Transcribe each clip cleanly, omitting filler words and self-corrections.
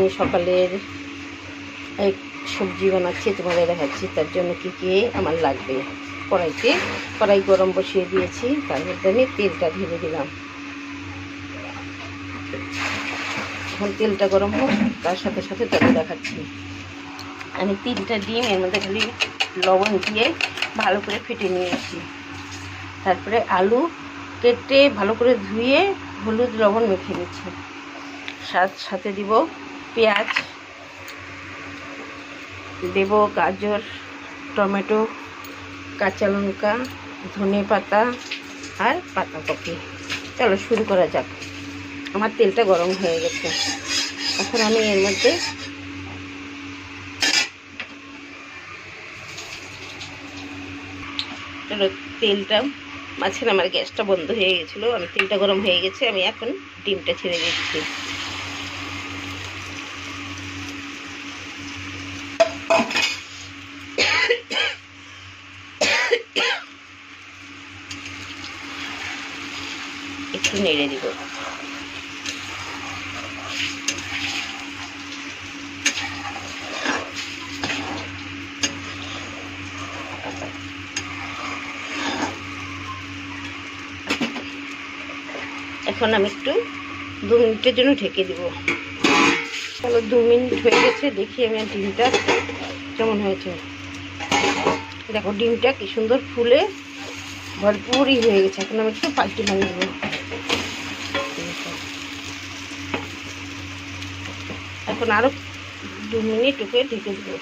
আমি সকালের এক সবজি বানাচ্ছি, তোমাদের দেখাচ্ছি। তার জন্য কী কী আমার লাগবে। কড়াই গরম বসিয়ে দিয়েছি, তার মধ্যে আমি তেলটা ঢেলে দিলাম। এখন তেলটা গরম হোক, তার সাথে সাথে তবে দেখাচ্ছি। আমি 3টা ডিম এর মধ্যে খালি লবণ দিয়ে ভালো করে ফেটে নিয়েছি। তারপরে আলু কেটে ভালো করে ধুয়ে হলুদ লবণ মেখে নিচ্ছি। সাথে দিব পেঁয়াজ, দেব গাজর, টমেটো, কাঁচা লঙ্কা, ধনে পাতা আর পাতাকপি। চলো শুরু করা যাক। আমার তেলটা গরম হয়ে গেছে। এখন আমি এর মধ্যে তেলটা মাঝখানে আমার গ্যাসটা বন্ধ হয়ে গেছিলো। আমি তেলটা গরম হয়ে গেছে, আমি এখন ডিমটা ছেড়ে দিচ্ছি। একটু নেড়ে দিব। এখন আমি একটু 2 মিনিটের জন্য ঢেকে দিব। চলো 2 মিনিট হয়ে গেছে, দেখি আমি ডিমটা কেমন হয়েছে। দেখো ডিমটা কি সুন্দর ফুলে ভরপুরই হয়ে গেছে। এখন আমি একটু পাল্টি মারিয়ে দেবো। এখন আরো 2 মিনিট ওকে ঢেকে দেবো।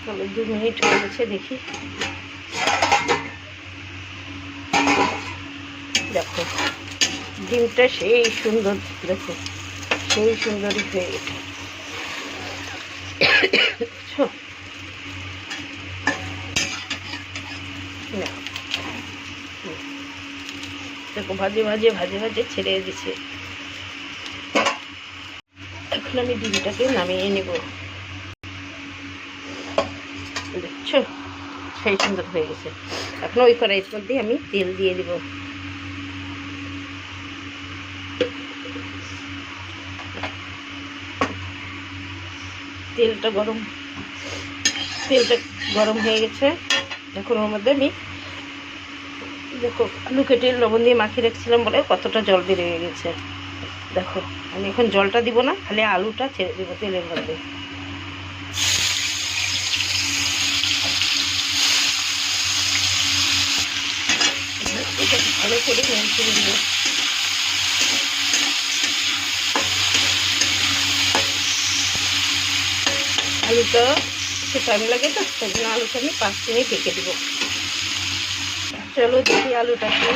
চলো 2 মিনিট হয়ে গেছে, দেখি। দেখো ডিমটা সেই সুন্দর, দেখো সেই সুন্দরই হয়ে গেছে। দেখো ভাজে ছেড়ে দিছে। এখন আমি ডিমটাকে নামিয়ে নেব। দেখছো সেই সুন্দর হয়ে গেছে। এখন ওই কড়াইয়ের মধ্যে আমি তেল দিয়ে দিব। তেলটা গরম হয়ে গেছে। এখন ওর মধ্যে আমি দেখো আলু কেটে লবণ দিয়ে মাখিয়ে রাখছিলাম বলে কতটা জল বেরিয়ে গেছে। দেখো আমি এখন জলটা দিব না, খালি আলুটা ছেড়ে দেবো তেলের মধ্যে। ভালো করে নেড়ে দিব। আলুটা একটু টাইম লাগে তো, সেই জন্য আলুটা আমি 5 মিনিট ঢেকে দেবো। চলো দেখি আলুটাকে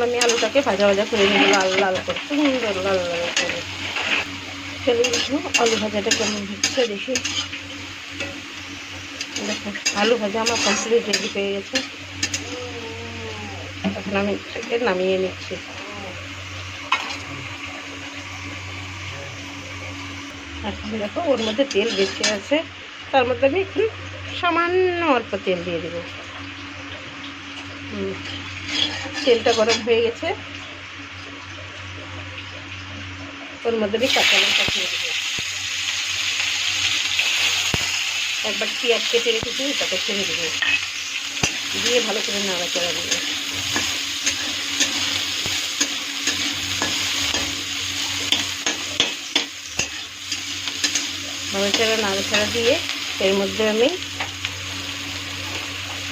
আমি আলুটাকে ভাজা করে নেব, লাল লাল করে, সুন্দর লাল লাল করে। চলো দেখো আলু ভাজাটা কেমন হচ্ছে দেখি। দেখো আলু ভাজা আমার কমপ্লিট রেডি হয়ে গেছে। এখন আমি এটাকে নামিয়ে নিচ্ছি। এখন দেখো ওর মধ্যে তেল বেশি আছে, তার মধ্যে আমি একটু সামান্য অল্প তেল দিয়ে দেবো। তেলটা গরম হয়ে গেছে, ওর মধ্যে আমি কাঁচা লঙ্কা ছেড়ে দেবো। একবার পেঁয়াজ কেটে রেখেছি, তাকে ছেড়ে দেবো, দিয়ে ভালো করে নাড়াচাড়া দেবো। নাড়াচাড়া দিয়ে এর মধ্যে আমি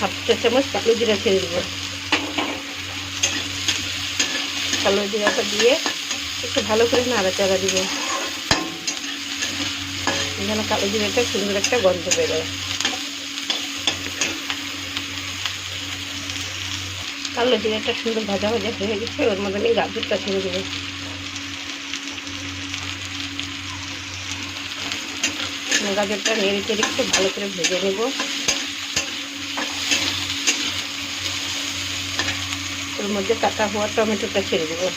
1/2 চা চামচ কালো জিরা ছেড়ে দেবো। কালো জিরাটা দিয়ে একটু ভালো করে নাড়াচাড়া দিব, যেন কালো জিরাটা সুন্দর একটা গন্ধ বেরোয়। কালো জিরাটা সুন্দর ভাজা হয়ে গেছে, ওর মধ্যে আমি গাজরটা ছেড়ে দেবো। গাজরটা নেড়ে চেড়ে একটু ভালো করে ভেজে নেব। ওর মধ্যে কাটা হওয়া টমেটোটা ছেড়ে দেবো।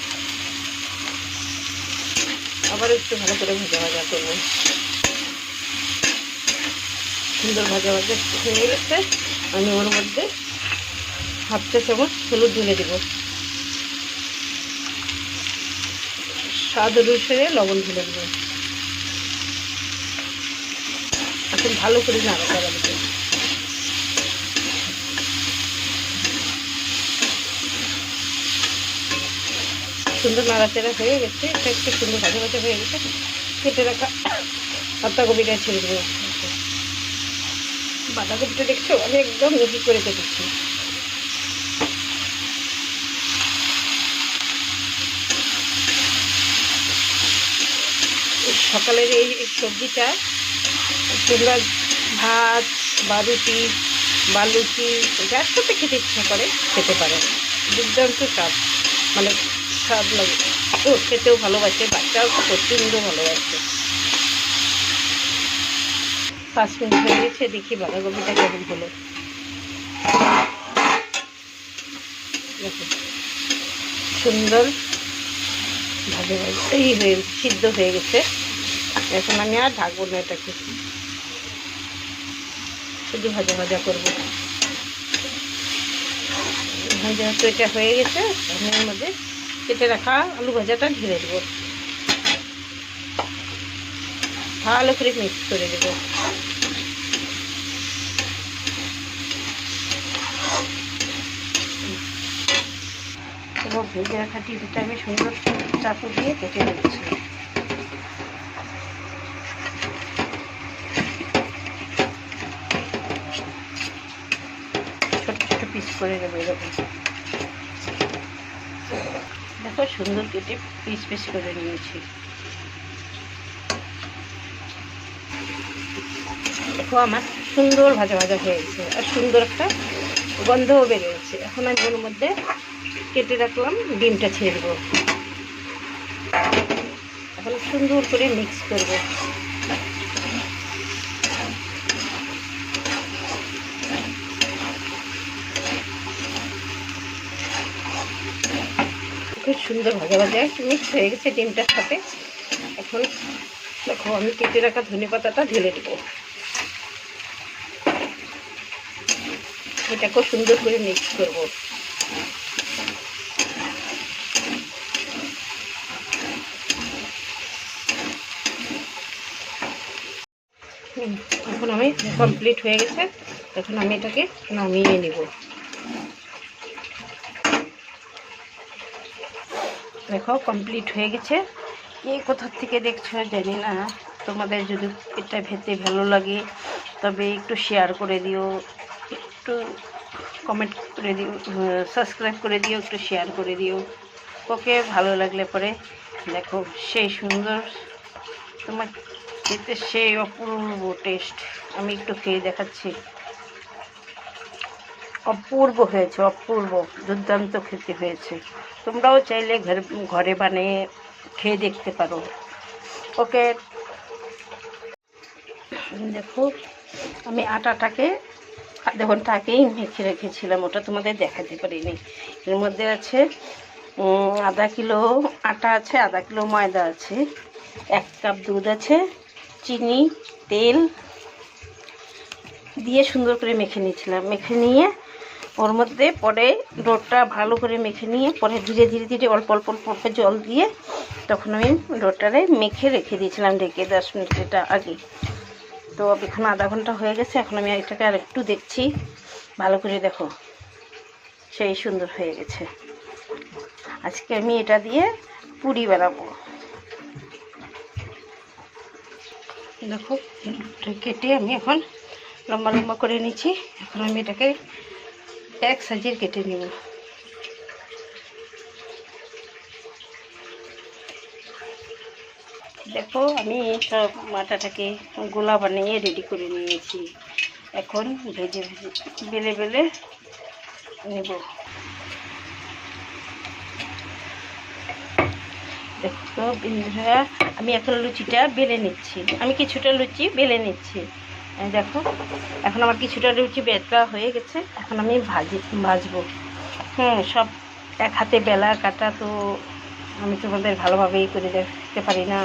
আবার একটু ভালো করে ভাজা করবো। সুন্দর ভাজা হয়ে গেছে। আমি ওর মধ্যে হাফ চা চামচ হলুদ ঢেলে দেব, স্বাদ অনুসারে লবণ ঢেলে দেবো। এখন ভালো করে নাড়াতে লাগবে। সুন্দর নাড়াচাড়া হয়ে গেছে, এটা একটু সুন্দর ভাজা ভাজা হয়ে গেছে। কেটে রাখা পাতাকপিটা ছেড়ে দেবো। বাঁধাকপিটা দেখছো আমি একদম মিহি করে কেটেছি। সকালের এই সবজিটা তোমরা ভাত বা রুটি বা লুচি যার সাথে খেতে ইচ্ছা করে খেতে পারে। দুর্দান্ত স্বাদ, মানে স্বাদ লাগে, ও খেতেও ভালোবাসে, বাচ্চাও তো প্রচণ্ড ভালোবাসে। 5 মিনিট হয়ে গেছে, দেখি বাঁধাকপিটা কেমন হলো। সুন্দর ভাজা ভাজা এই হয়ে সিদ্ধ হয়ে গেছে। এখন আমি আর ঢাকবো না, এটাকে শুধু ভাজা ভাজা করবো। যেহেতু এটা হয়ে গেছে, আমি এর মধ্যে কেটে রাখা আলু ভাজাটা ঢেলে দেবো, ভালো করে মিক্স করে দেবো। ভেজে রাখা ডিমটা আমি সুন্দর চাকু দিয়ে কেটে নিচ্ছি। ছোট ছোট পিস করে দেবো এরকম। দেখো সুন্দর কেটে পিস পিস করে নিয়েছি। দেখো আমার সুন্দর ভাজা ভাজা হয়ে গেছে, আর সুন্দর একটা গন্ধও বেরিয়েছে। এখন আমি ওর মধ্যে কেটে রাখলাম ডিমটা ছেড়ে দেবো। এখন সুন্দর করে মিক্স করব। খুব সুন্দর ভাজা ভাজা মিক্স হয়ে গেছে ডিমটার সাথে। এখন দেখো আমি কেটে রাখা ধনেপাতাটা ঢেলে দেবো। এটাকেও সুন্দর করে মিক্স করব। এখন আমি কমপ্লিট হয়ে গেছে, এখন আমি এটাকে নামিয়ে নেব। দেখো কমপ্লিট হয়ে গেছে। কে কোথা থেকে দেখছো জানি না, তোমাদের যদি এটা খেতে ভালো লাগে তবে একটু শেয়ার করে দিও, একটু কমেন্ট করে দিও, সাবস্ক্রাইব করে দিও, একটু শেয়ার করে দিও। ওকে ভালো লাগলে পরে দেখো সেই সুন্দর, তোমার খেতে সেই অপূর্ব টেস্ট। আমি একটু খেয়ে দেখাচ্ছি। অপূর্ব হয়েছে, অপূর্ব দুর্দান্ত খেতে হয়েছে। তোমরাও চাইলে ঘরে বানিয়ে খেয়ে দেখতে পারো। ওকে দেখো আমি আটাটাকে আধা ঘন্টা আগেই মেখে রেখেছিলাম, ওটা তোমাদের দেখাতে পারিনি। এর মধ্যে আছে আধা কিলো আটা আছে, আধা কিলো ময়দা আছে, 1 কাপ দুধ আছে, চিনি, তেল দিয়ে সুন্দর করে মেখে নিয়েছিলাম। মেখে নিয়ে ওর মধ্যে পরে ডোটা ভালো করে মেখে নিয়ে পরে ধীরে ধীরে ধীরে অল্প অল্প অল্প অল্প জল দিয়ে তখন আমি ডোটারে মেখে রেখে দিয়েছিলাম ঢেকে 10 মিনিট আগে। তো এখন আধা ঘন্টা হয়ে গেছে। এখন আমি এটাকে আর একটু দেখছি ভালো করে, দেখো সেই সুন্দর হয়ে গেছে। আজকে আমি এটা দিয়ে পুরি বানাবো। দেখো কেটে আমি এখন লম্বা লম্বা করে নিচ্ছি। এখন আমি এটাকে এক সাইজের কেটে নেব। দেখো আমি সব আটাটাকে গোলা বানিয়ে রেডি করে নিয়েছি। এখন ভেজে ভেজে বেলে বেলে নেব। দেখো বন্ধুরা আমি এখন লুচিটা বেলে নিচ্ছি। আমি কিছুটা লুচি বেলে নিচ্ছি। দেখো এখন আমার কিছুটা লুচি বেলা হয়ে গেছে। এখন আমি ভাজবো। সব এক হাতে বেলা কাটা তো আমি তোমাদের ভালোভাবেই করে দেখতে পারি না,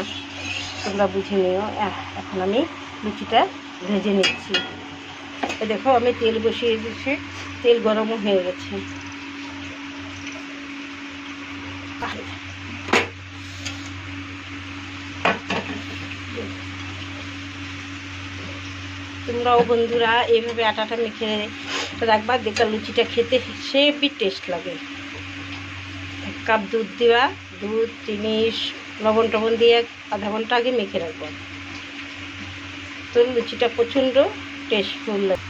তোমরা বুঝে নিও। এখন আমি লুচিটা ভেজে নিচ্ছি। দেখো আমি তেল বসিয়ে দিয়েছি, তেল গরমও হয়ে গেছে। তোমরাও বন্ধুরা এইভাবে আটাটা মেখে রাখবা, দেখবা লুচিটা খেতে হেবি টেস্ট লাগে। 1 কাপ দুধ দেওয়া, দুধ, চিনি, লবণ টবণ দিয়ে আধা ঘন্টা আগে মেখে রাখবো, তো লুচিটা প্রচণ্ড টেস্টফুল লাগে।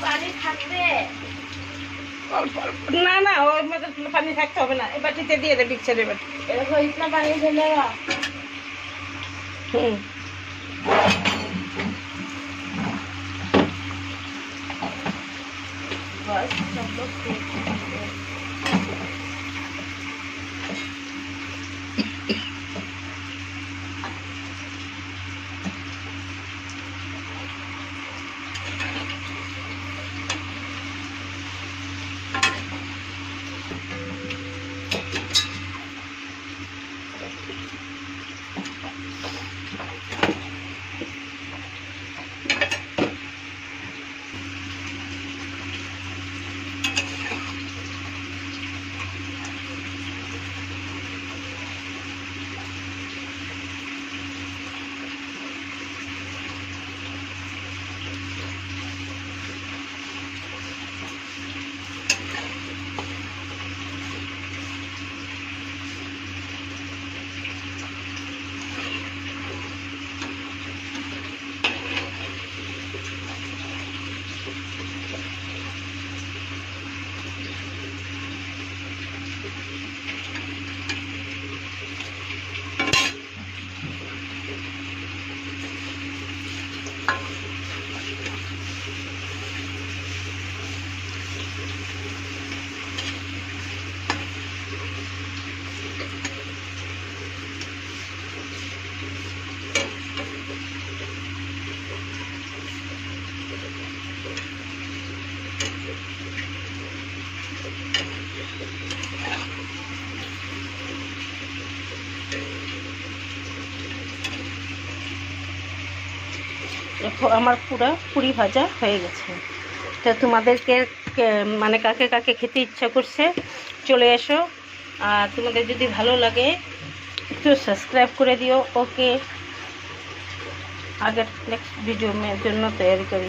পানি থাকবে না, না ওর মধ্যে পানি থাকতে হবে না, এই বাটিতে দিয়ে দে, মিক্সারের বাটি। এরকম ইতনা পানি ঢেলে बस सब लोग দেখো আমার পুরি ভাজা হয়ে গেছে। তো তোমাদেরকে মানে কাকে কাকে খেতে ইচ্ছা করছে চলে এসো, আর তোমাদের যদি ভালো লাগে একটু সাবস্ক্রাইব করে দিও। ওকে, আগের নেক্সট ভিডিও জন্য তৈরি করি।